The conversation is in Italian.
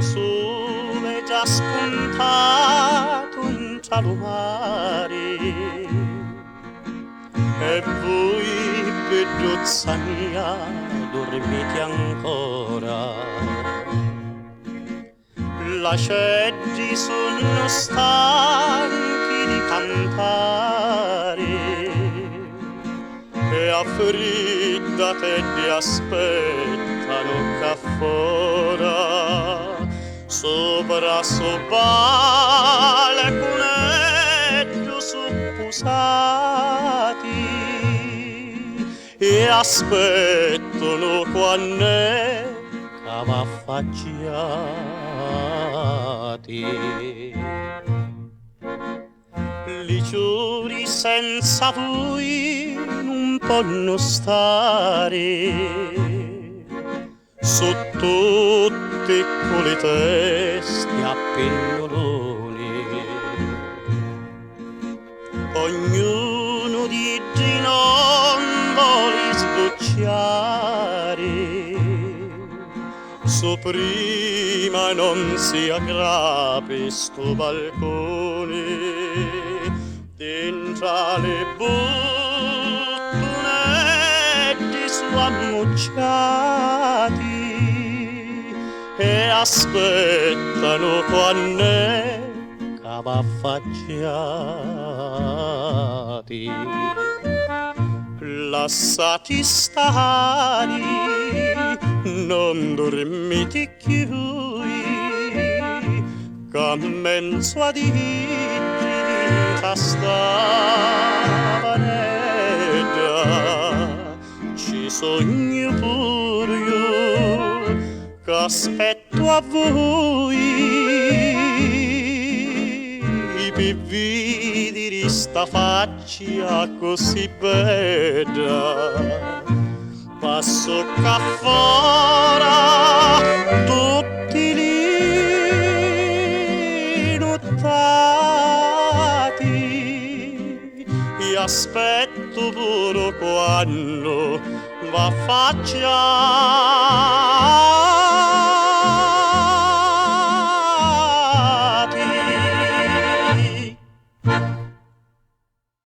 sole già spuntato in cielo mare, e voi, bellezza mia, dormite ancora. Lasciati sono stanchi di cantare, e affriddate ti aspettano qua fuori, sopra le cunette supposati, e aspettano quando va affacciati. Licciuri senza voi non possono stare, sotto tutte quelle teste a pennoloni. Ognuno di non vuole sbocciare, so prima non si aggrapi sto balcone, dentro le bottonetti su ammucciati, e aspettano quando va affacciati. Lasciati stare, non dormite più, che mezzo a dita stavanetta, ci sogno pure io, che aspetto a voi, per vedere sta faccia così bella. Passo qua fuori tutti li nottati, e aspetto pure quando va affacciati.